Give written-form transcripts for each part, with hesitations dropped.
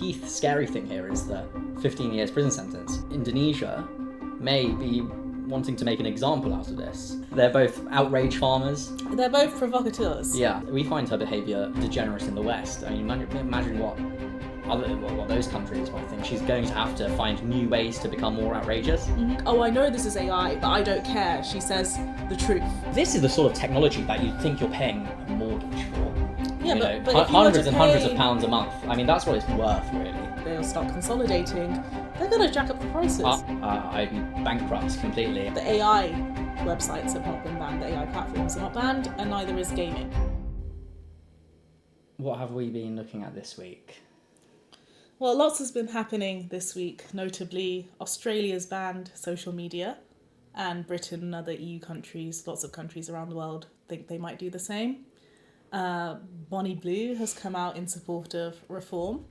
The scary thing here is the 15 years prison sentence. Indonesia may be wanting to make an example out of this. They're both outrage farmers. They're both provocateurs. Yeah, we find her behaviour degenerate in the West. I mean, imagine what those countries might think. She's going to have to find new ways to become more outrageous. Mm-hmm. Oh, I know this is AI, but I don't care. She says the truth. This is the sort of technology that you'd think you're paying a mortgage for. Yeah, but hundreds and hundreds of pounds a month. I mean, that's what it's worth, really. They'll start consolidating. They're going to jack up the prices. I'd be bankrupt completely. The AI websites have not been banned. The AI platforms are not banned, and neither is gaming. What have we been looking at this week? Well, lots has been happening this week. Notably, Australia's banned social media, and Britain and other EU countries, lots of countries around the world, think they might do the same. Bonnie Blue has come out in support of reform,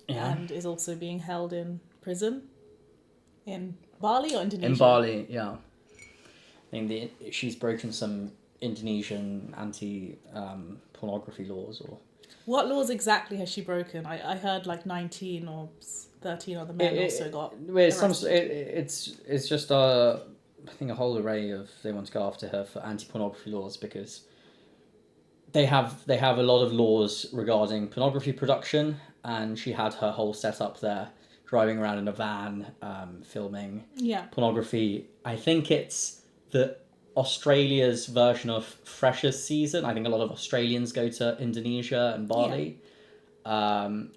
and is also being held in prison in Bali or Indonesia? In Bali, yeah. I think she's broken some Indonesian anti-pornography laws. Or what laws exactly has she broken? I heard like 19 or 13 other men also got arrested. It's just I think a whole array of, they want to go after her for anti-pornography laws because they have a lot of laws regarding pornography production, and she had her whole setup there, driving around in a van, filming pornography. I think it's the Australia's version of Freshers season. I think a lot of Australians go to Indonesia and Bali. And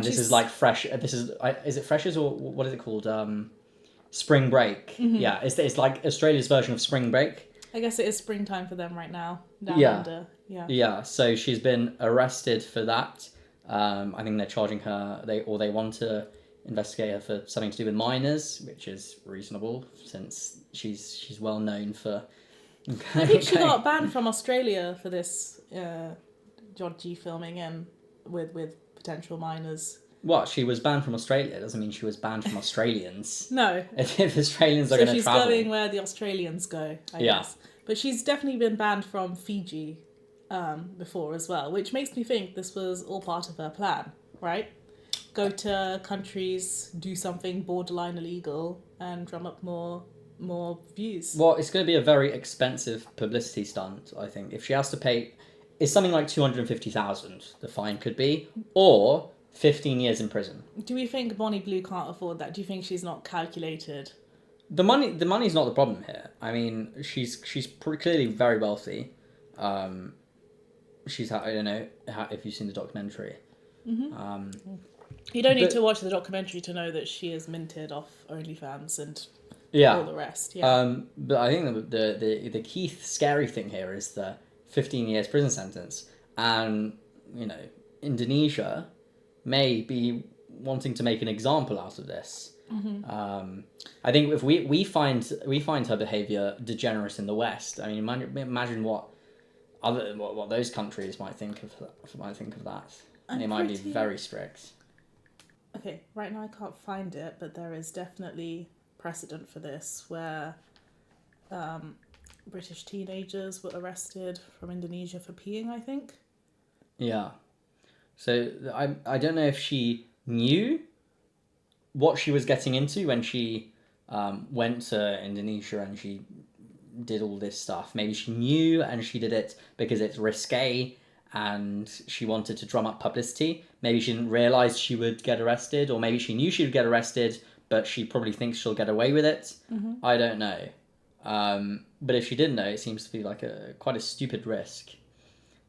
this is like is it Freshers or what is it called? Spring break. Mm-hmm. Yeah, it's like Australia's version of spring break. I guess it is springtime for them right now, down under. Yeah, so she's been arrested for that. I think they're charging her, they want to investigate her for something to do with minors, which is reasonable since she's well known for. I think she got banned from Australia for this dodgy filming and with potential minors. What, she was banned from Australia? It doesn't mean she was banned from Australians. No. If Australians are going to travel. So she's going where the Australians go, I guess. But she's definitely been banned from Fiji before as well, which makes me think this was all part of her plan, right? Go to countries, do something borderline illegal, and drum up more views. Well, it's going to be a very expensive publicity stunt, I think. If she has to pay, it's something like 250,000 the fine could be, or 15 years in prison. Do we think Bonnie Blue can't afford that? Do you think she's not calculated? The money's not the problem here. I mean, she's clearly very wealthy. She's I don't know if you've seen the documentary. Mm-hmm. You don't need to watch the documentary to know that she is minted off OnlyFans and all the rest. Yeah. But I think the key scary thing here is the 15 years prison sentence, and Indonesia may be wanting to make an example out of this. Mm-hmm. I think if we find her behaviour degenerate in the West. I mean, imagine what those countries might think of that. They might be very strict. Okay, right now I can't find it, but there is definitely precedent for this where British teenagers were arrested from Indonesia for peeing, I think. Yeah. So I don't know if she knew what she was getting into when she went to Indonesia and she did all this stuff. Maybe she knew and she did it because it's risque and she wanted to drum up publicity. Maybe she didn't realise she would get arrested, or maybe she knew she would get arrested, but she probably thinks she'll get away with it. Mm-hmm. I don't know. But if she didn't know, it seems to be like quite a stupid risk.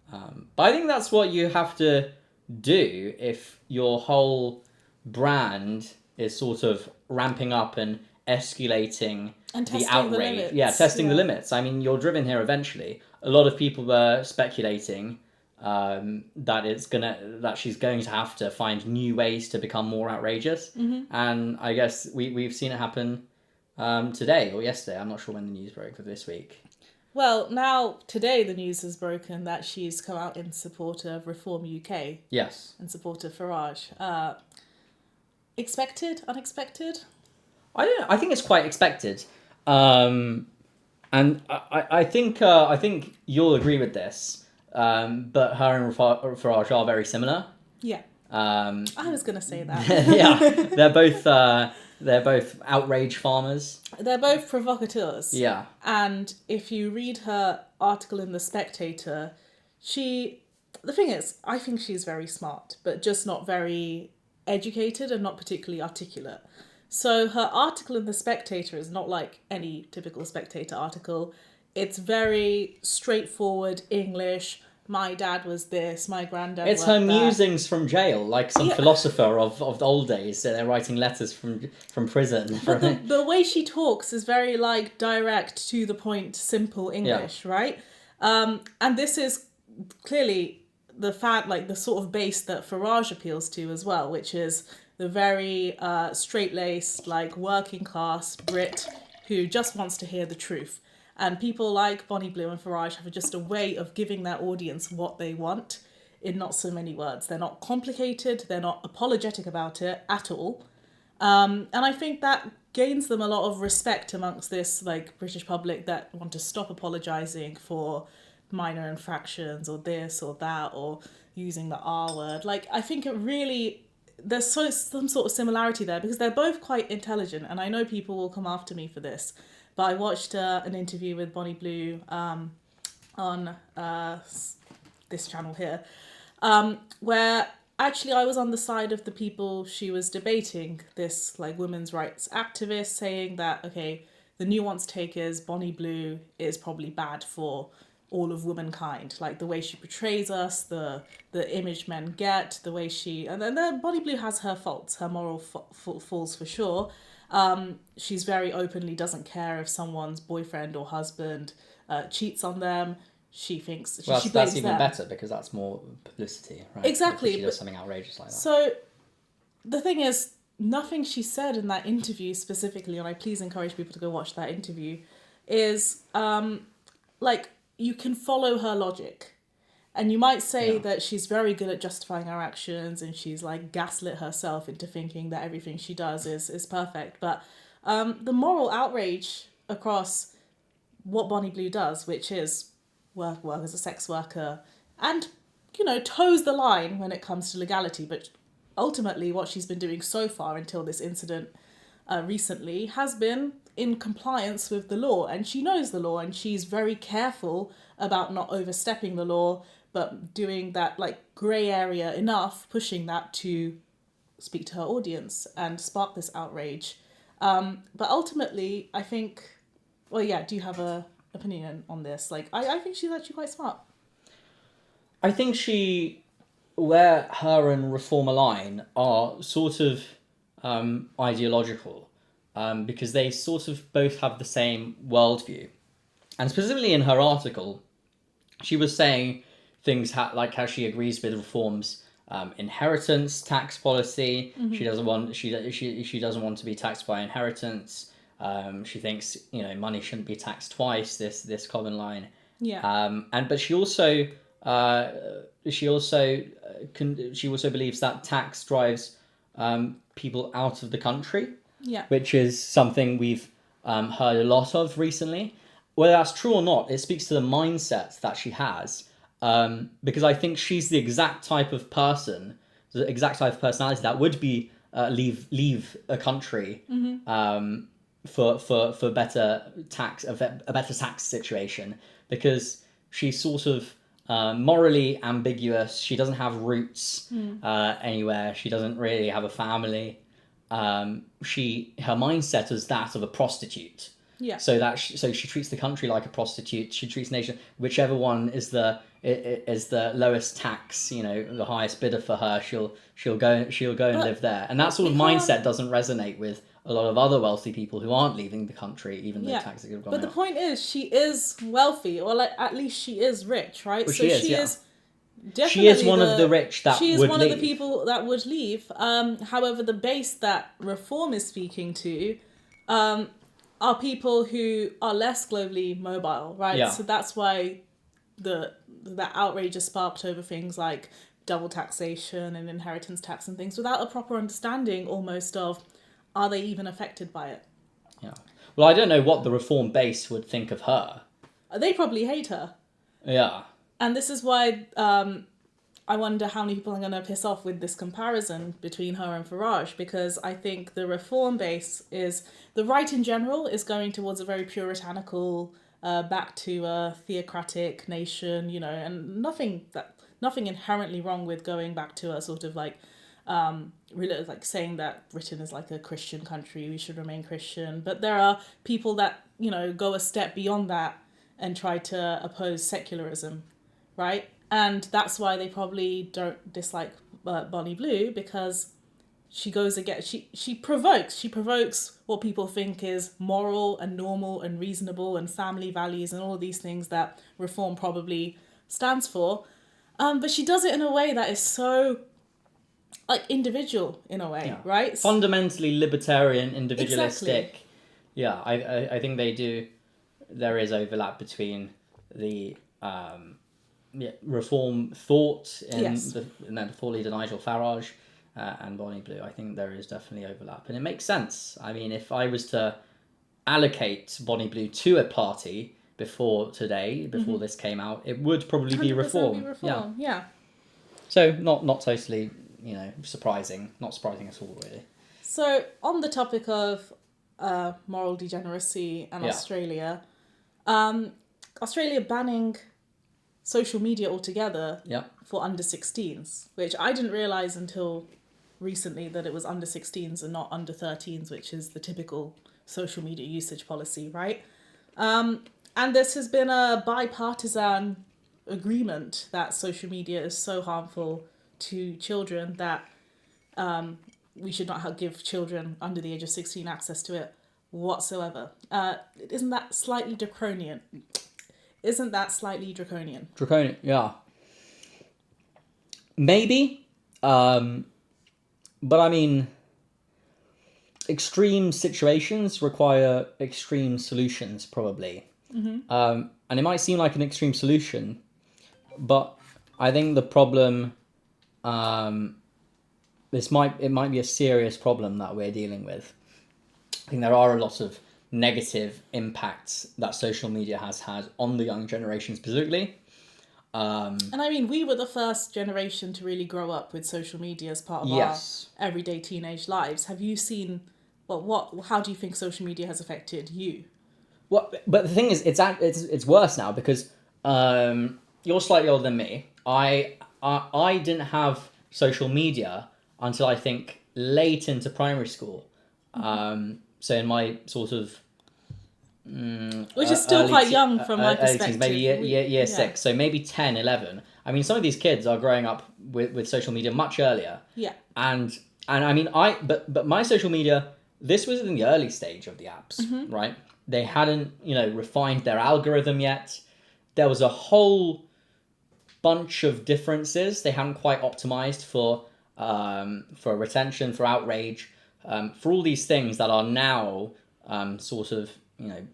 But I think that's what you have to do if your whole brand is sort of ramping up and escalating and the outrage. Testing the limits. I mean, you're driven here eventually. A lot of people were speculating that she's going to have to find new ways to become more outrageous. Mm-hmm. And I guess we've seen it happen today or yesterday. I'm not sure when the news broke of this week. Well, now today the news has broken that she's come out in support of Reform UK. Yes. In support of Farage. Expected? Unexpected? I think it's quite expected. And I think you'll agree with this. But her and Farage are very similar. Yeah. I was going to say that. Yeah, they're both outrage farmers. They're both provocateurs. Yeah. And if you read her article in The Spectator, the thing is, I think she's very smart, but just not very educated and not particularly articulate. So her article in The Spectator is not like any typical Spectator article. It's very straightforward English. My dad was this, my granddad It's was her that. musings from jail, like some philosopher of the old days. So they're writing letters from prison. But the way she talks is very like direct, to the point, simple English, right? And this is clearly the sort of base that Farage appeals to as well, which is the very straight-laced, like working class Brit who just wants to hear the truth. And people like Bonnie Blue and Farage have just a way of giving their audience what they want in not so many words. They're not complicated, they're not apologetic about it at all. And I think that gains them a lot of respect amongst this like British public that want to stop apologising for minor infractions or this or that or using the R word. Like, I think it really, there's some sort of similarity there because they're both quite intelligent, and I know people will come after me for this, but I watched an interview with Bonnie Blue on this channel here, where actually I was on the side of the people she was debating, this like women's rights activist, saying that, okay, the nuanced take is Bonnie Blue is probably bad for all of womankind, like the way she portrays us, the image men get, the way she, and then Bonnie Blue has her faults, her moral faults for sure. She's very openly doesn't care if someone's boyfriend or husband cheats on them. She thinks Well, she that's blames even them. better because that's more publicity, right? Exactly, If she does something outrageous like that. So the thing is, nothing she said in that interview specifically, and I please encourage people to go watch that interview, is like, you can follow her logic. And you might say that she's very good at justifying her actions and she's like gaslit herself into thinking that everything she does is perfect. But the moral outrage across what Bonnie Blue does, which is work as a sex worker and, you know, toes the line when it comes to legality. But ultimately what she's been doing so far until this incident recently has been in compliance with the law, and she knows the law and she's very careful about not overstepping the law, but doing that like grey area enough, pushing that to speak to her audience and spark this outrage. But ultimately, I think, well, yeah, do you have a opinion on this? Like, I think she's actually quite smart. I think where her and Reform align are sort of ideological, because they sort of both have the same worldview. And specifically in her article, she was saying things like how she agrees with Reform's inheritance tax policy. Mm-hmm. She doesn't want to be taxed by inheritance. She thinks, you know, money shouldn't be taxed twice. This common line. Yeah. But she also believes that tax drives people out of the country. Yeah. Which is something we've heard a lot of recently. Whether that's true or not, it speaks to the mindset that she has. Because I think she's the exact type of person, the exact type of personality that would be leave a country for better tax, a better tax situation, because she's sort of morally ambiguous. She doesn't have roots anywhere. She doesn't really have a family. Her mindset is that of a prostitute. Yeah. So she treats the country like a prostitute. She treats nation, whichever one is the lowest tax, you know, the highest bidder for her. She'll go and live there. And that sort of mindset doesn't resonate with a lot of other wealthy people who aren't leaving the country, even though taxes have gone up. But the point is, she is wealthy, or like at least she is rich, right? Well, so she is definitely she is one of the rich that she is would one leave. of the people that would leave. However, the base that Reform is speaking to are people who are less globally mobile, right? Yeah. So that's why the outrage is sparked over things like double taxation and inheritance tax and things without a proper understanding almost of, are they even affected by it? Yeah. Well, I don't know what the Reform base would think of her. They probably hate her. Yeah. And this is why I wonder how many people are going to piss off with this comparison between her and Farage, because I think the reform base is, the right in general is going towards a very puritanical, back to a theocratic nation, you know, and nothing inherently wrong with going back to a sort of like, really like saying that Britain is like a Christian country, we should remain Christian. But there are people that, you know, go a step beyond that and try to oppose secularism, right? And that's why they probably don't dislike Bonnie Blue, because she goes again. She provokes what people think is moral and normal and reasonable and family values and all of these things that reform probably stands for. But she does it in a way that is so like individual in a way, Yeah. right? Fundamentally libertarian, individualistic. Exactly. Yeah, I think they do. There is overlap between the reform thought in Yes. the full leader Nigel Farage and Bonnie Blue. I think there is definitely overlap, and it makes sense. I mean, if I was to allocate Bonnie Blue to a party before this came out, it would probably be 100% reform. Yeah. So not totally, surprising. Not surprising at all, really. So on the topic of moral degeneracy and Australia, Australia banning social media altogether for under 16s, which I didn't realise until recently that it was under 16s and not under 13s, which is the typical social media usage policy, right? And this has been a bipartisan agreement that social media is so harmful to children that we should not give children under the age of 16 access to it whatsoever. Isn't that slightly draconian? Draconian, yeah. Maybe, but I mean, extreme situations require extreme solutions, probably. And it might seem like an extreme solution, but I think the problem, it might be a serious problem that we're dealing with. I think there are a lot of negative impacts that social media has had on the young generation specifically. And I mean, we were the first generation to really grow up with social media as part of our everyday teenage lives. Have you seen, how do you think social media has affected you? Well, but the thing is, it's worse now because you're slightly older than me. I didn't have social media until I think late into primary school. So in my sort of which is still quite young from my perspective. Maybe year 6, so maybe 10, 11. I mean, some of these kids are growing up with social media much earlier. Yeah. And I mean, but my social media, this was in the early stage of the apps, right? They hadn't, refined their algorithm yet. There was a whole bunch of differences. They hadn't quite optimized for retention, for outrage, for all these things that are now sort of,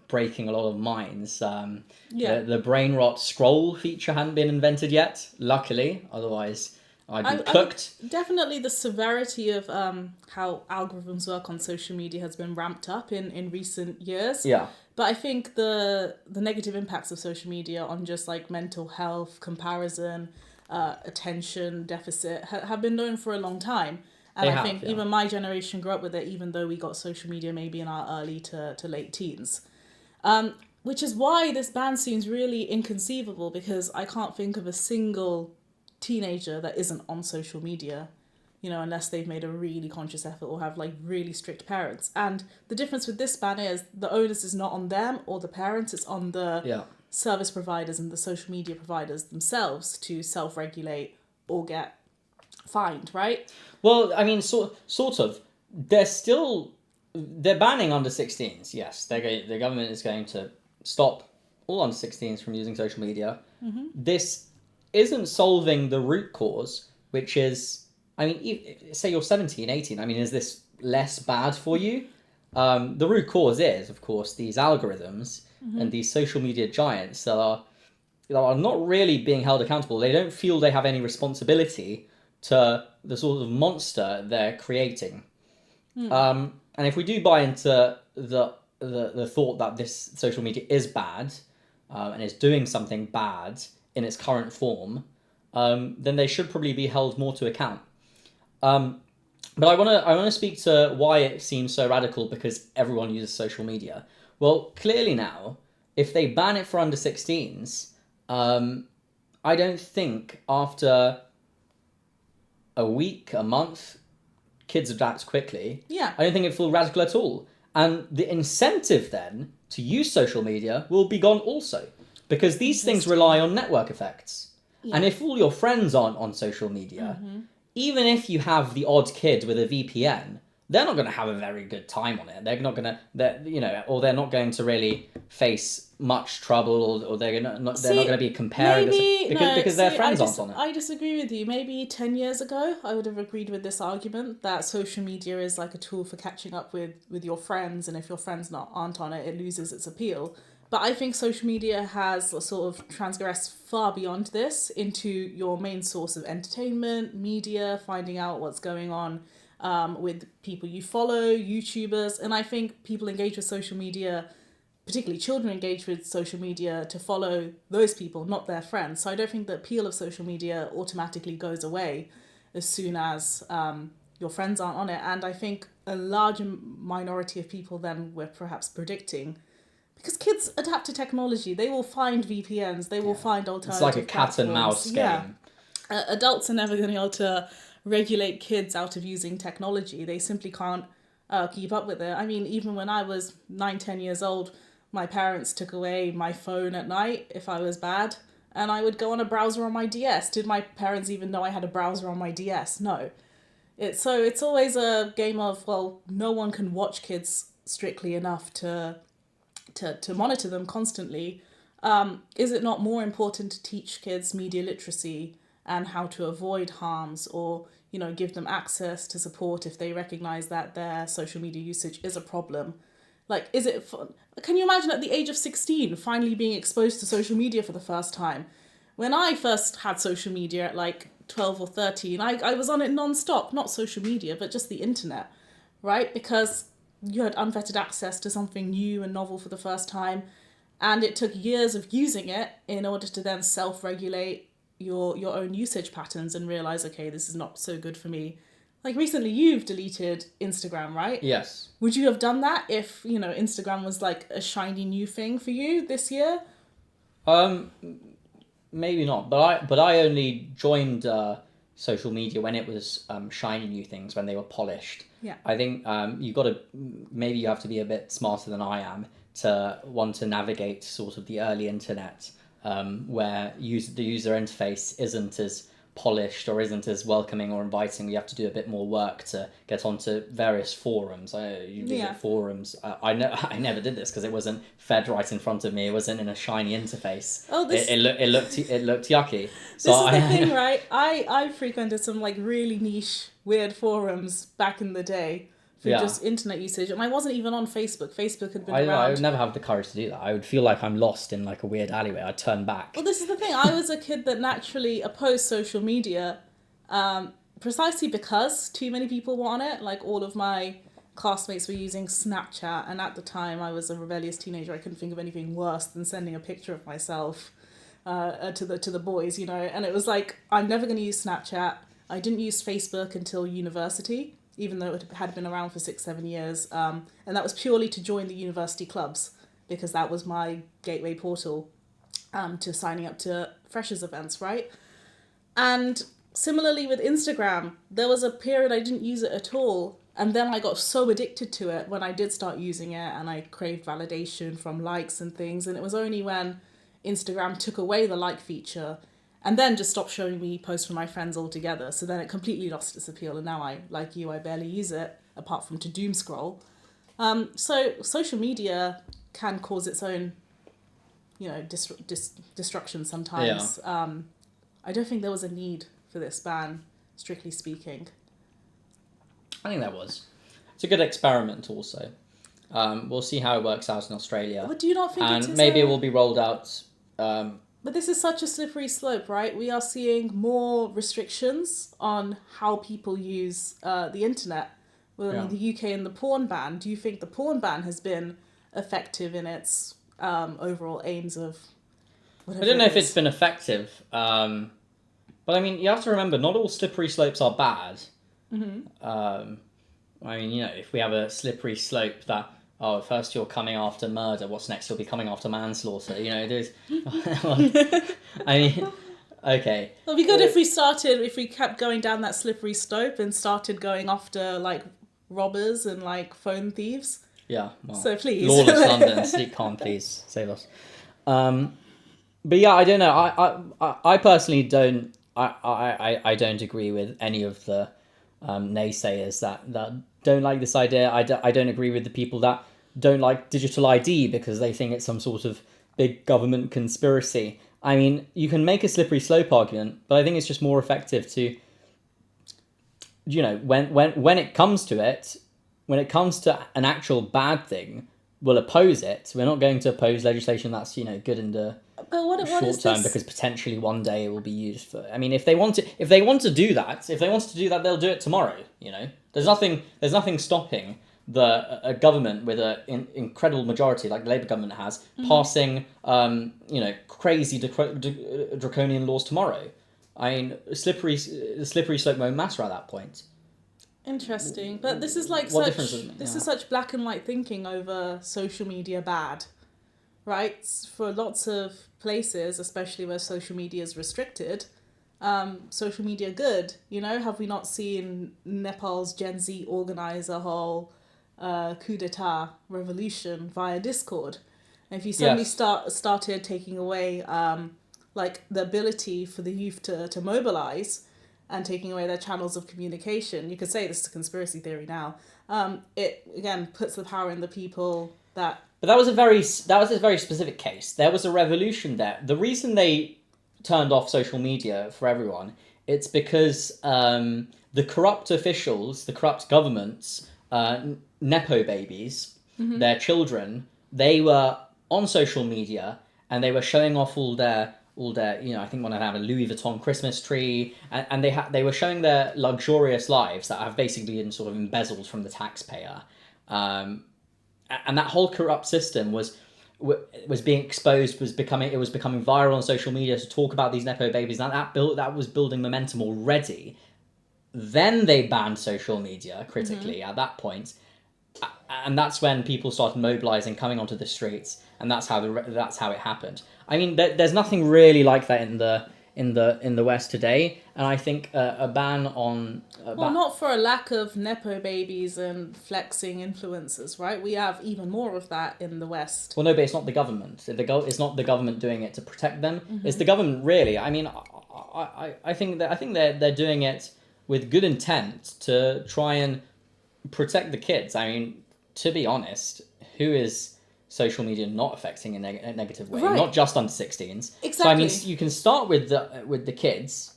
breaking a lot of minds. The brain rot scroll feature hadn't been invented yet, luckily. Otherwise, I'd be cooked. Definitely the severity of how algorithms work on social media has been ramped up in recent years. Yeah. But I think the negative impacts of social media on just like mental health, comparison, attention deficit have been known for a long time. And I think even my generation grew up with it, even though we got social media maybe in our early to late teens. Which is why this ban seems really inconceivable, because I can't think of a single teenager that isn't on social media, unless they've made a really conscious effort or have like really strict parents. And the difference with this ban is the onus is not on them or the parents, it's on the service providers and the social media providers themselves to self-regulate or get fined, right? Well, I mean, sort of. They're banning under 16s. Yes, the government is going to stop all under 16s from using social media. This isn't solving the root cause, which is, I mean, say you're 17, 18. I mean, is this less bad for you? The root cause is, of course, these algorithms and these social media giants that are not really being held accountable. They don't feel they have any responsibility to the sort of monster they're creating. And if we do buy into the thought that this social media is bad and is doing something bad in its current form, then they should probably be held more to account. But I wanna speak to why it seems so radical because everyone uses social media. Well, clearly now, if they ban it for under 16s, I don't think after a week, a month, kids adapt quickly. Yeah. I don't think it feels radical at all. And the incentive then to use social media will be gone also. Because these things rely on network effects. Yeah. And if all your friends aren't on social media, even if you have the odd kid with a VPN, they're not going to have a very good time on it. They're not going to, or they're not going to really face much trouble, or they're not going to be comparing because their friends aren't on it. I disagree with you. Maybe 10 years ago, I would have agreed with this argument that social media is like a tool for catching up with your friends, and if your friends aren't on it, it loses its appeal. But I think social media has sort of transgressed far beyond this into your main source of entertainment, media, finding out what's going on with people you follow, YouTubers. And I think people engage with social media, particularly children engage with social media to follow those people, not their friends. So I don't think the appeal of social media automatically goes away as soon as your friends aren't on it. And I think a larger minority of people than we're perhaps predicting, because kids adapt to technology, they will find VPNs, they will find alternative It's like a cat and mouse game. Yeah. Adults are never going to be able to regulate kids out of using technology. They simply can't keep up with it. I mean, even when I was 9-10 years old, my parents took away my phone at night if I was bad, and I would go on a browser on my DS. Did my parents even know I had a browser on my DS? No. It's always a game of, well, no one can watch kids strictly enough to monitor them constantly. Is it not more important to teach kids media literacy and how to avoid harms, or give them access to support if they recognize that their social media usage is a problem? Like, is it fun? Can you imagine at the age of 16 finally being exposed to social media for the first time? When I first had social media at like 12 or 13, I was on it non-stop, not social media, but just the internet, right? Because you had unfettered access to something new and novel for the first time, and it took years of using it in order to then self-regulate your own usage patterns and realize, okay, this is not so good for me. Like recently you've deleted Instagram, right? Yes. Would you have done that if, Instagram was like a shiny new thing for you this year? Maybe not, but I only joined social media when it was shiny new things, when they were polished. Yeah. I think maybe you have to be a bit smarter than I am to want to navigate sort of the early internet, where the user interface isn't as polished or isn't as welcoming or inviting. You have to do a bit more work to get onto various forums. You visit forums. I never did this because it wasn't fed right in front of me. It wasn't in a shiny interface. Oh, it looked yucky. So this is the thing, right? I frequented some like really niche, weird forums back in the day for just internet usage, and I wasn't even on Facebook. Facebook had been around. I would never have the courage to do that. I would feel like I'm lost in like a weird alleyway. I'd turn back. Well, this is the thing. I was a kid that naturally opposed social media, precisely because too many people were on it. Like all of my classmates were using Snapchat, and at the time I was a rebellious teenager. I couldn't think of anything worse than sending a picture of myself to the boys, And it was like, I'm never going to use Snapchat. I didn't use Facebook until university, even though it had been around for 6-7 years. And that was purely to join the university clubs, because that was my gateway portal to signing up to freshers events, right? And similarly with Instagram, there was a period I didn't use it at all. And then I got so addicted to it when I did start using it, and I craved validation from likes and things. And it was only when Instagram took away the like feature and then just stopped showing me posts from my friends altogether. So then it completely lost its appeal, and now I barely use it, apart from to doom scroll. So social media can cause its own, destruction sometimes. Yeah. I don't think there was a need for this ban, strictly speaking. I think there was. It's a good experiment also. We'll see how it works out in Australia. But do you not think it is maybe it will be rolled out... But this is such a slippery slope, right? We are seeing more restrictions on how people use the internet. In the UK and the porn ban. Do you think the porn ban has been effective in its overall aims of whatever? I don't know if it's been effective. But I mean, you have to remember, not all slippery slopes are bad. I mean, if we have a slippery slope that, oh, first you're coming after murder, what's next? You'll be coming after manslaughter. There's. I mean, okay. It'd be good if we kept going down that slippery slope and started going after like robbers and like phone thieves. Yeah. Well, so please, lawless London, sleep calm, please save us. But yeah, I don't know. I personally don't. I don't agree with any of the naysayers that don't like this idea. I don't agree with the people that don't like digital ID because they think it's some sort of big government conspiracy. I mean, you can make a slippery slope argument, but I think it's just more effective to, when it comes to it, when it comes to an actual bad thing, we'll oppose it. We're not going to oppose legislation that's good in the short term because potentially one day it will be used for. I mean, if they want to do that, they'll do it tomorrow. There's nothing stopping a government with an incredible majority like the Labour government has passing crazy draconian laws tomorrow. I mean, the slippery slope won't matter at that point. Interesting, but this is like such black and white thinking over social media bad, right? For lots of places, especially where social media is restricted, social media good. Have we not seen Nepal's Gen Z organize a whole coup d'etat revolution via Discord? And if you suddenly started taking away like the ability for the youth to mobilize and taking away their channels of communication, you could say this is a conspiracy theory now. It again puts the power in the people that. But that was a very specific case. There was a revolution there. The reason they turned off social media for everyone, it's because the corrupt officials, the corrupt governments, nepo babies, their children, they were on social media and they were showing off all their I think one of them had a Louis Vuitton Christmas tree, and they were showing their luxurious lives that have basically been sort of embezzled from the taxpayer, and that whole corrupt system was being exposed, was becoming viral on social media to talk about these nepo babies, and that was building momentum already. Then they banned social media critically at that point, and that's when people started mobilizing, coming onto the streets, and that's how it happened. I mean, there's nothing really like that in the West today, and I think a ban on not for a lack of nepo babies and flexing influencers, right? We have even more of that in the West. Well, no, but it's not the government. It's not the government doing it to protect them. It's the government, really. I mean, I think they're doing it with good intent to try and protect the kids. I mean, to be honest, who is social media not affecting in a negative way? Right. Not just under 16s. Exactly. So I mean, you can start with the kids.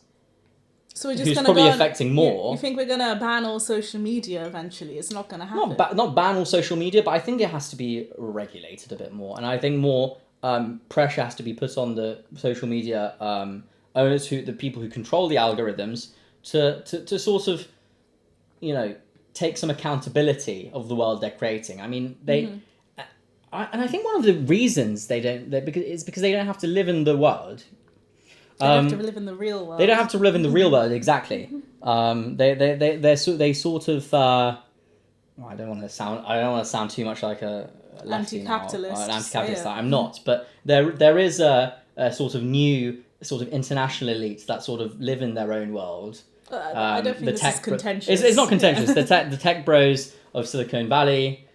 So we're just who's probably affecting more. You think we're gonna ban all social media eventually? It's not gonna happen. Not ban all social media, but I think it has to be regulated a bit more, and I think more pressure has to be put on the social media owners, the people who control the algorithms, to sort of, take some accountability of the world they're creating. I mean, and I think one of the reasons because they don't have to live in the world. They have to live in the real world. They don't have to live in the real world, exactly. They sort of. I don't want to sound too much like a lefty anti-capitalist. An anti-capitalist. I'm not, but there is a sort of new sort of international elite that sort of live in their own world. I don't think this is contentious. It's not contentious. The tech bros of Silicon Valley.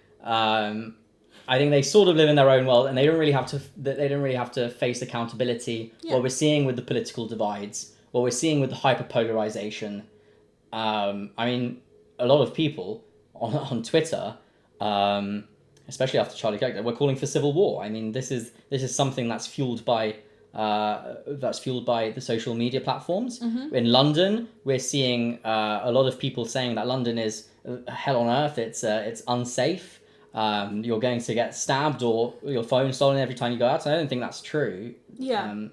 I think they sort of live in their own world, and they don't really have to face accountability. Yeah. What we're seeing with the political divides, what we're seeing with the hyperpolarization. I mean, a lot of people on Twitter, especially after Charlie Kirk, we're calling for civil war. I mean, this is something that's fueled by the social media platforms. In London, we're seeing a lot of people saying that London is hell on earth. It's unsafe. You're going to get stabbed or your phone stolen every time you go out. I don't think that's true. Yeah.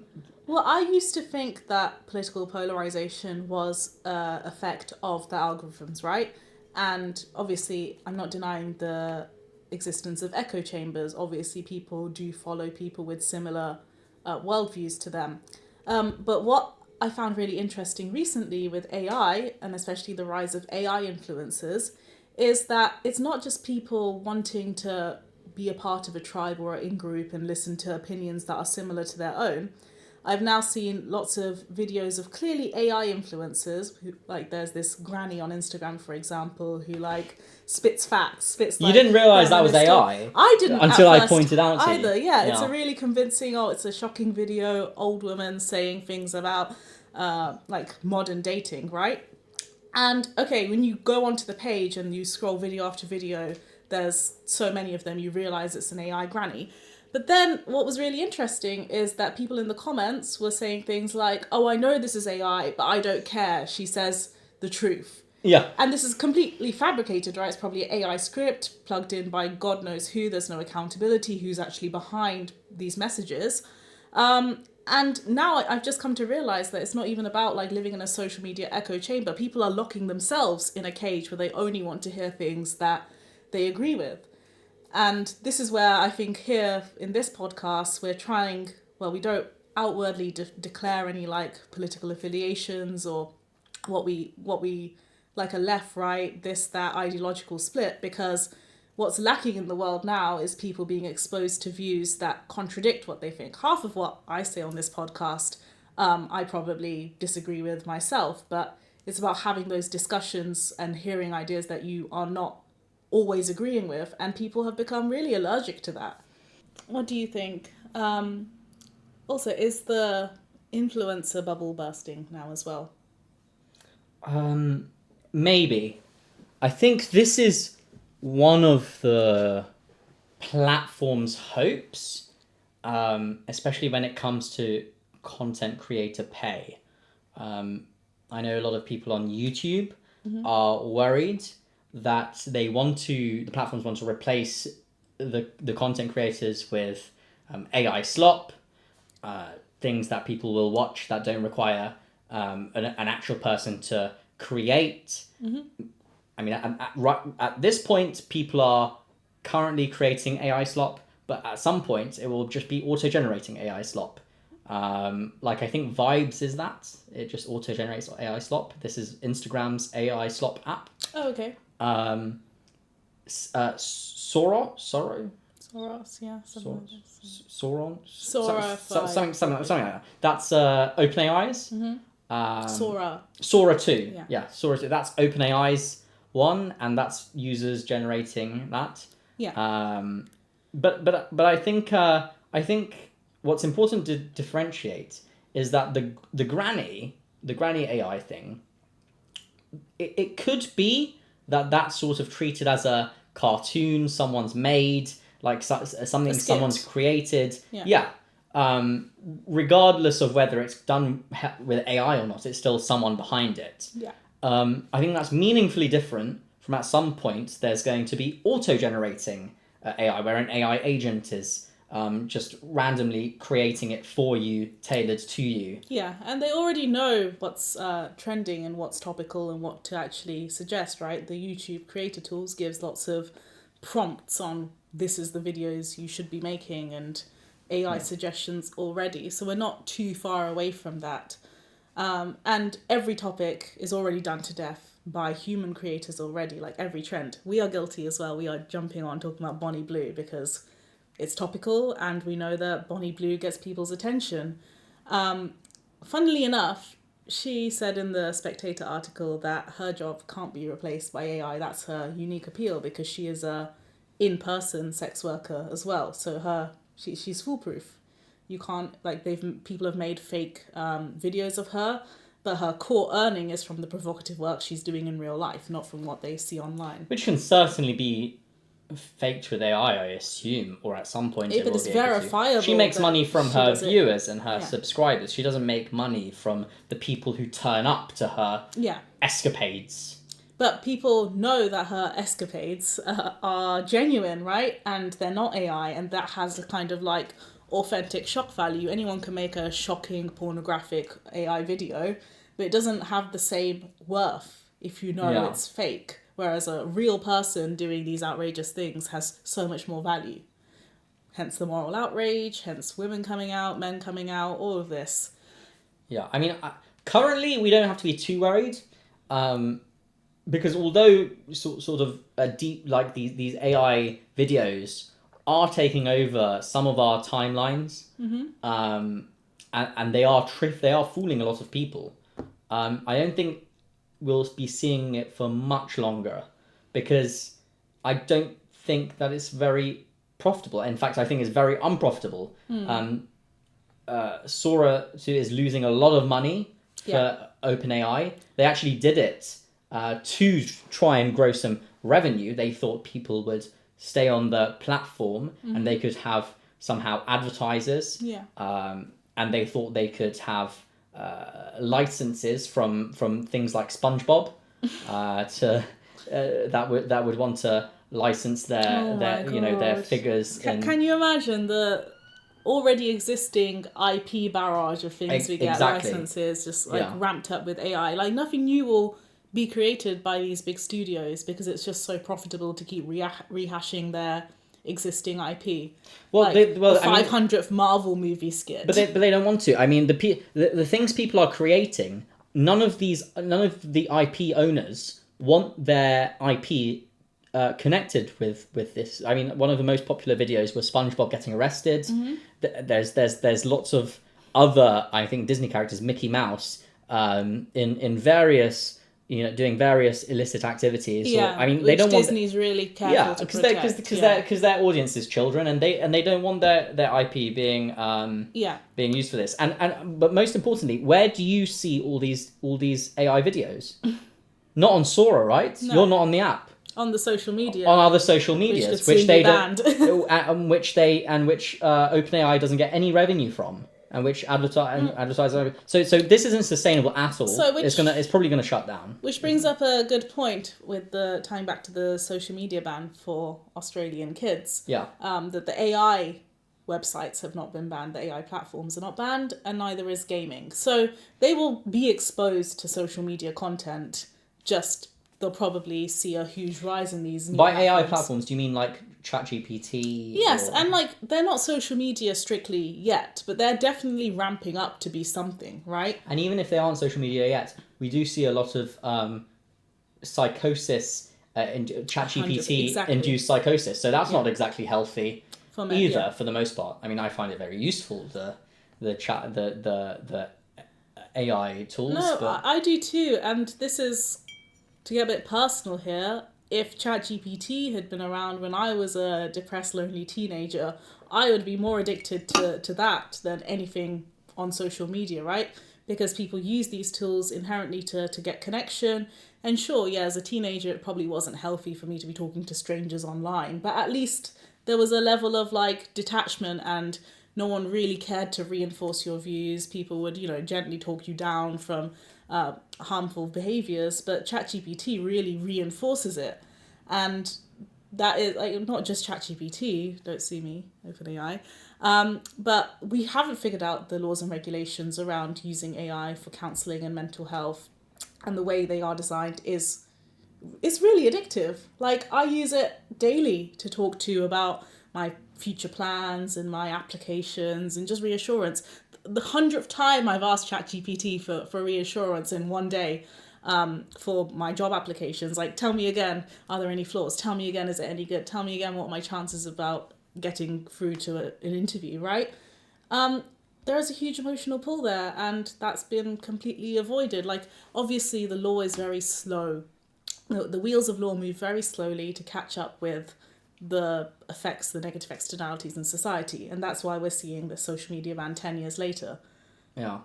Well, I used to think that political polarization was an effect of the algorithms, right? And obviously, I'm not denying the existence of echo chambers. Obviously, people do follow people with similar worldviews to them. But what I found really interesting recently with AI, and especially the rise of AI influencers, is that it's not just people wanting to be a part of a tribe or an in-group and listen to opinions that are similar to their own. I've now seen lots of videos of clearly AI influencers who, like, there's this granny on Instagram, for example, who like spits facts, spits You like didn't realise that was feminist talk. AI I didn't until at I first pointed out to either. you. Yeah, it's a really convincing. Oh, it's a shocking video. Old woman saying things about like modern dating, right? And okay, when you go onto the page and you scroll video after video, there's so many of them, you realize it's an AI granny. But then what was really interesting is that people in the comments were saying things like, oh, I know this is AI, but I don't care. She says the truth. Yeah. And this is completely fabricated, right? It's probably an AI script plugged in by God knows who. There's no accountability who's actually behind these messages. And now I've just come to realize that it's not even about like living in a social media echo chamber. People are locking themselves in a cage where they only want to hear things that they agree with. And this is where I think here in this podcast, we're trying, well, we don't outwardly declare any like political affiliations or what we like a left, right, this, that ideological split, because what's lacking in the world now is people being exposed to views that contradict what they think. Half of what I say on this podcast, I probably disagree with myself, but it's about having those discussions and hearing ideas that you are not always agreeing with, and people have become really allergic to that. What do you think? Also, is the influencer bubble bursting now as well? Maybe. I think this is one of the platform's hopes, especially when it comes to content creator pay. I know a lot of people on YouTube are worried that the platforms want to replace the content creators with AI slop, things that people will watch that don't require an actual person to create. I mean, at this point, people are currently creating AI slop, but at some point, it will just be auto-generating AI slop. Like I think Vibes is that. It just auto-generates AI slop. This is Instagram's AI slop app. Oh, okay. Soros, yeah, something like this. Sauron, Sora, something like that. That's OpenAI's. Sora 2. Yeah, Sora 2. That's OpenAI's one, and that's users generating that. Yeah. But I think what's important to differentiate is that the granny AI thing. It could be that's sort of treated as a cartoon someone's made, like something someone's created. Yeah. Regardless of whether it's done with AI or not, it's still someone behind it. Yeah. I think that's meaningfully different from at some point there's going to be auto-generating AI, where an AI agent is just randomly creating it for you, tailored to you. Yeah, and they already know what's trending and what's topical and what to actually suggest, right? The YouTube creator tools gives lots of prompts on this is the videos you should be making and AI suggestions already. So we're not too far away from that. And every topic is already done to death by human creators already, like every trend. We are guilty as well. We are jumping on talking about Bonnie Blue because it's topical and we know that Bonnie Blue gets people's attention. Funnily enough, she said in the Spectator article that her job can't be replaced by AI. That's her unique appeal because she is a in-person sex worker as well. So she's foolproof. You can't, like, people have made fake videos of her, but her core earning is from the provocative work she's doing in real life, not from what they see online. Which can certainly be faked with AI, I assume, or at some point it will it's be verifiable. She makes money from her viewers and her subscribers. She doesn't make money from the people who turn up to her escapades. But people know that her escapades are genuine, right? And they're not AI, and that has a kind of like authentic shock value. Anyone can make a shocking pornographic AI video, but it doesn't have the same worth if you know it's fake. Whereas a real person doing these outrageous things has so much more value. Hence the moral outrage, hence women coming out, men coming out, all of this. Yeah, I mean, Currently, we don't have to be too worried, because although sort of deep like these AI videos are taking over some of our timelines, and they are fooling a lot of people. I don't think we'll be seeing it for much longer, because I don't think that it's very profitable. In fact, I think it's very unprofitable. Sora is losing a lot of money for OpenAI. They actually did it to try and grow some revenue. They thought people would stay on the platform and they could have somehow advertisers. And they thought they could have licenses from things like SpongeBob that would want to license their figures. Can you imagine the already existing IP barrage of things we get licenses just ramped up with AI? Like, nothing new will be created by these big studios because it's just so profitable to keep rehashing their existing IP. Well, the 500th Marvel movie skit. But they don't want to. I mean, the things people are creating, none of the IP owners want their IP connected with this. I mean, one of the most popular videos was SpongeBob getting arrested. There's lots of other, I think, Disney characters, Mickey Mouse, in various, doing various illicit activities. Yeah, I mean, they don't want Disney's really careful to protect. Because their audience is children, and they don't want their IP being being used for this. But most importantly, where do you see all these AI videos? Not on Sora, right? No. You're not on the app. On the social media. On other social medias, which they don't, which OpenAI doesn't get any revenue from, and which advertisers. So this isn't sustainable at all. So it's probably gonna shut down. Which brings up a good point with the tying back to the social media ban for Australian kids. Yeah. That the AI websites have not been banned, the AI platforms are not banned, and neither is gaming. So they will be exposed to social media content. They'll probably see a huge rise in these new platforms. AI platforms, do you mean like ChatGPT? Yes, and they're not social media strictly yet, but they're definitely ramping up to be something, right? And even if they aren't social media yet, we do see a lot of psychosis, ChatGPT induced psychosis. So that's not exactly healthy for the most part. I mean, I find it very useful, the AI tools. No, I do too, and this is, to get a bit personal here, if ChatGPT had been around when I was a depressed, lonely teenager, I would be more addicted to that than anything on social media, right? Because people use these tools inherently to get connection. And sure, as a teenager, it probably wasn't healthy for me to be talking to strangers online, but at least there was a level of detachment, and no one really cared to reinforce your views. People would, gently talk you down from harmful behaviors, but ChatGPT really reinforces it. And that is not just ChatGPT, don't sue me, OpenAI, but we haven't figured out the laws and regulations around using AI for counselling and mental health, and the way they are designed is really addictive. I use it daily to talk to about my future plans and my applications and just reassurance. The 100th time I've asked ChatGPT for reassurance in one day for my job applications. Tell me again, are there any flaws? Tell me again, is it any good? Tell me again what are my chances about getting through to an interview, right? There is a huge emotional pull there, and that's been completely avoided. Obviously the law is very slow. The wheels of law move very slowly to catch up with the negative externalities in society, and that's why we're seeing the social media ban 10 years later. Yeah.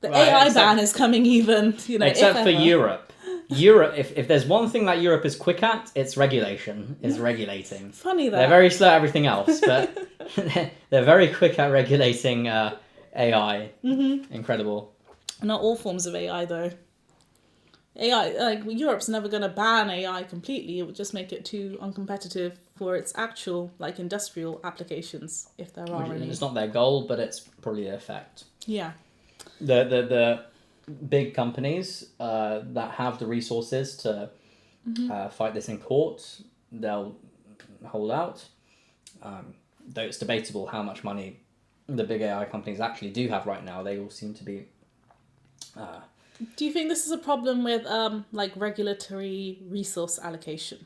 The AI ban is coming even, except for Europe. Europe, if there's one thing that Europe is quick at, it's regulating. Funny that. They're very slow at everything else, but they're very quick at regulating AI. Mm-hmm. Incredible. Not all forms of AI, though. AI, Europe's never going to ban AI completely. It would just make it too uncompetitive for its actual, industrial applications, if there are any. It's not their goal, but it's probably their effect. Yeah. The big companies that have the resources to fight this in court, they'll hold out. Though it's debatable how much money the big AI companies actually do have right now. They all seem to be Do you think this is a problem with like regulatory resource allocation?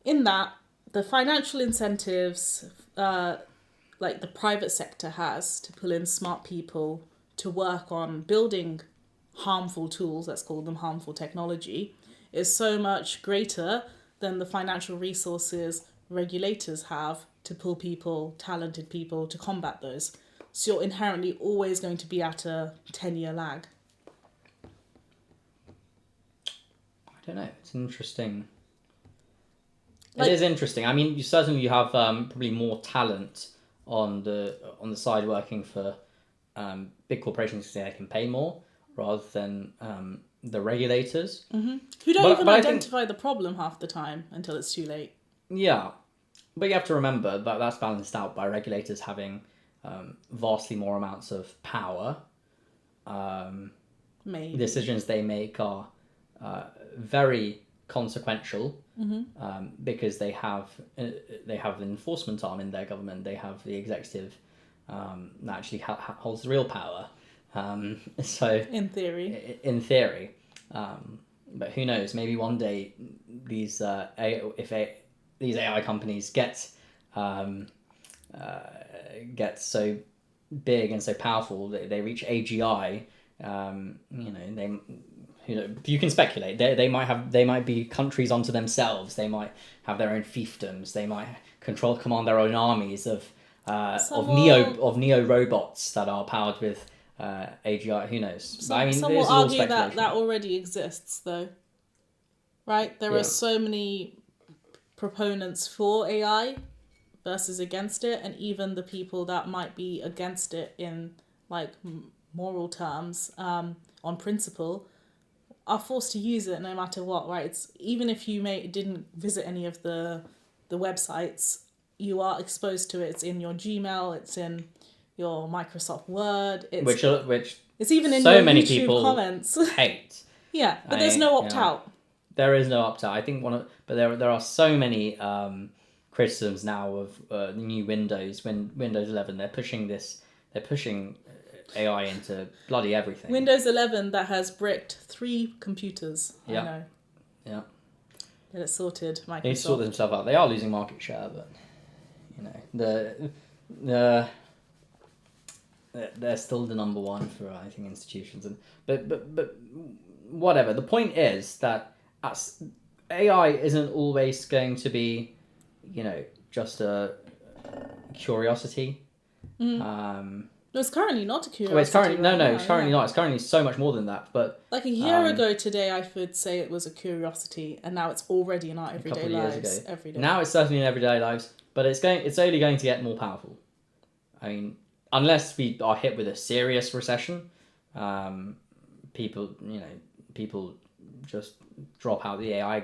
In that the financial incentives like the private sector has to pull in smart people to work on building harmful tools, let's call them harmful technology, is so much greater than the financial resources regulators have to pull people, talented people, to combat those. So you're inherently always going to be at a 10-year lag. I don't know. It's interesting. Like- it is interesting. I mean, you have probably more talent on the side working for big corporations because they can pay more rather than the regulators. Mm-hmm. Who don't even identify the problem half the time until it's too late. Yeah, but you have to remember that that's balanced out by regulators having vastly more amounts of power. Maybe. Decisions they make are very consequential because they have an enforcement arm in their government. They have the executive that actually holds the real power. So in theory, but who knows? Maybe one day these these AI companies get so big and so powerful that they reach AGI. You can speculate. They might be countries unto themselves. They might have their own fiefdoms. They might command their own armies of neo robots that are powered with AGI. Who knows? Some will argue that already exists, though. Right? There are so many proponents for AI versus against it, and even the people that might be against it in like moral terms, on principle, are forced to use it no matter what, right? It's even if you didn't visit any of the websites, you are exposed to it. It's in your Gmail, it's in your Microsoft Word, which it's even in your many YouTube people comments. Hate. Yeah, but there's no opt out. There is no opt out. I think but there are so many criticisms now of the new Windows 11. They're pushing AI into bloody everything. Windows 11 that has bricked 3 computers. Yeah. I know. Yeah. Get it sorted, Microsoft. They sort themselves out. They are losing market share, but they're still the number one for I think institutions. But whatever. The point is that AI isn't always going to be, just a curiosity. No, it's currently not a curiosity. Well, it's currently it's currently not. It's currently so much more than that. But like a year ago today, I would say it was a curiosity, and now it's already in our everyday lives. Every day. Now it's certainly in everyday lives, but it's only going to get more powerful. I mean, unless we are hit with a serious recession, people just drop out the AI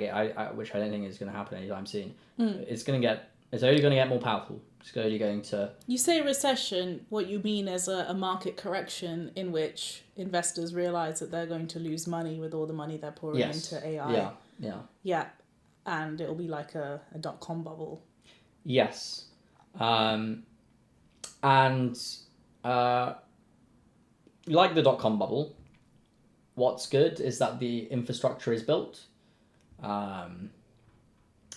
which I don't think is going to happen anytime soon. It's only going to get more powerful. It's only going to... You say recession, what you mean is a market correction in which investors realise that they're going to lose money with all the money they're pouring into AI. Yeah, and it'll be like a dot-com bubble. Yes. Like the dot-com bubble, what's good is that the infrastructure is built.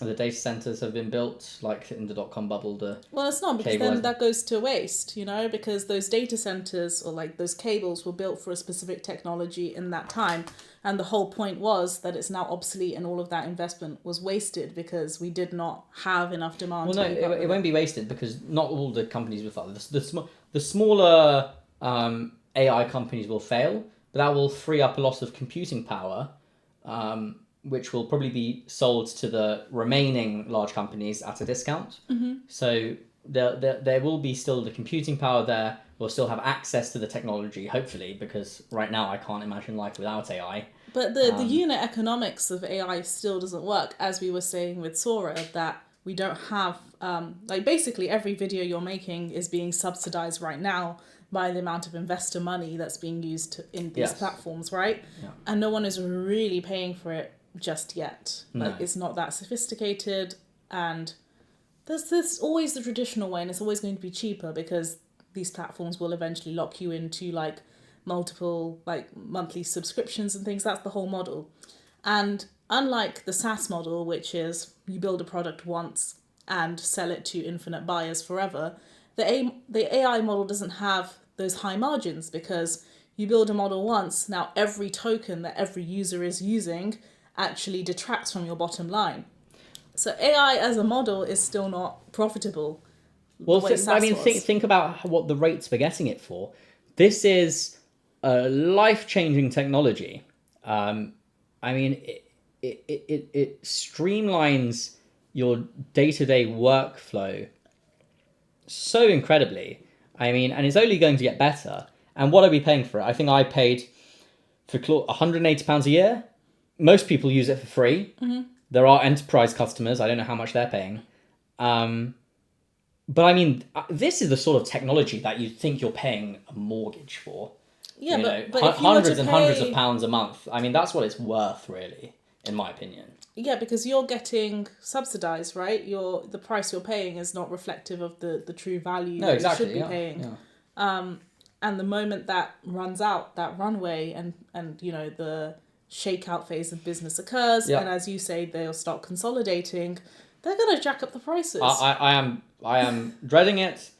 The data centers have been built, like in the dot-com bubble. Well, it's not, because then that goes to waste, because those data centers or like those cables were built for a specific technology in that time, and the whole point was that it's now obsolete, and all of that investment was wasted because we did not have enough demand. Well, no, it won't be wasted because not all the companies will fail. The smaller AI companies will fail, but that will free up a lot of computing power. Which will probably be sold to the remaining large companies at a discount. Mm-hmm. So there will be still the computing power there. We'll still have access to the technology, hopefully, because right now I can't imagine life without AI. But the unit economics of AI still doesn't work, as we were saying with Sora, that we don't have... basically every video you're making is being subsidized right now by the amount of investor money that's being used in these platforms, right? Yeah. And no one is really paying for it just yet. No. It's not that sophisticated, and there's always the traditional way, and it's always going to be cheaper because these platforms will eventually lock you into like multiple like monthly subscriptions and things. That's the whole model. And unlike the SaaS model, which is you build a product once and sell it to infinite buyers forever, the AI model doesn't have those high margins because you build a model once, now every token that every user is using actually detracts from your bottom line. So AI as a model is still not profitable. Well, think about what the rates we're getting it for. This is a life-changing technology. It streamlines your day-to-day workflow so incredibly. And it's only going to get better. And what are we paying for it? I think I paid for Claude £180 a year. Most people use it for free. Mm-hmm. There are enterprise customers. I don't know how much they're paying. But this is the sort of technology that you'd think you're paying a mortgage for. Yeah, but if you hundreds and hundreds of pounds a month. That's what it's worth, really, in my opinion. Yeah, because you're getting subsidized, right? The price you're paying is not reflective of the true value that you should be paying. Yeah. And the moment that runs out, that runway and the shakeout phase of business occurs, and as you say, they'll start consolidating, they're gonna jack up the prices. I am dreading it.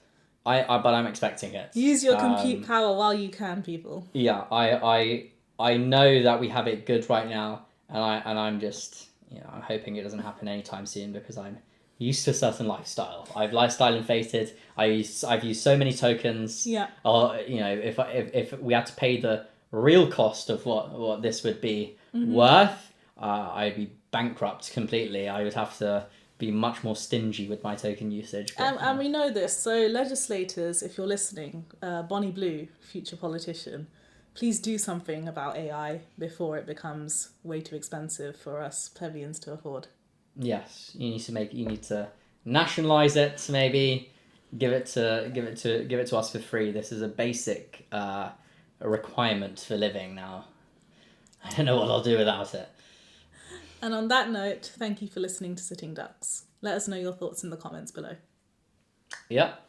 But I'm expecting it. Use your compute power while you can, people. Yeah, I know that we have it good right now, and I'm just I'm hoping it doesn't happen anytime soon because I'm used to a certain lifestyle. I've lifestyle inflated. I've used so many tokens. Yeah. Or if we had to pay the real cost of what this would be worth, I'd be bankrupt completely. I would have to be much more stingy with my token usage. And we know this. So legislators, if you're listening, Bonnie Blue, future politician, please do something about AI before it becomes way too expensive for us plebeians to afford. Yes, you need to nationalise it, maybe give it to us for free. This is a basic a requirement for living now. I don't know what I'll do without it. And on that note, thank you for listening to Sitting Ducks. Let us know your thoughts in the comments below. Yep.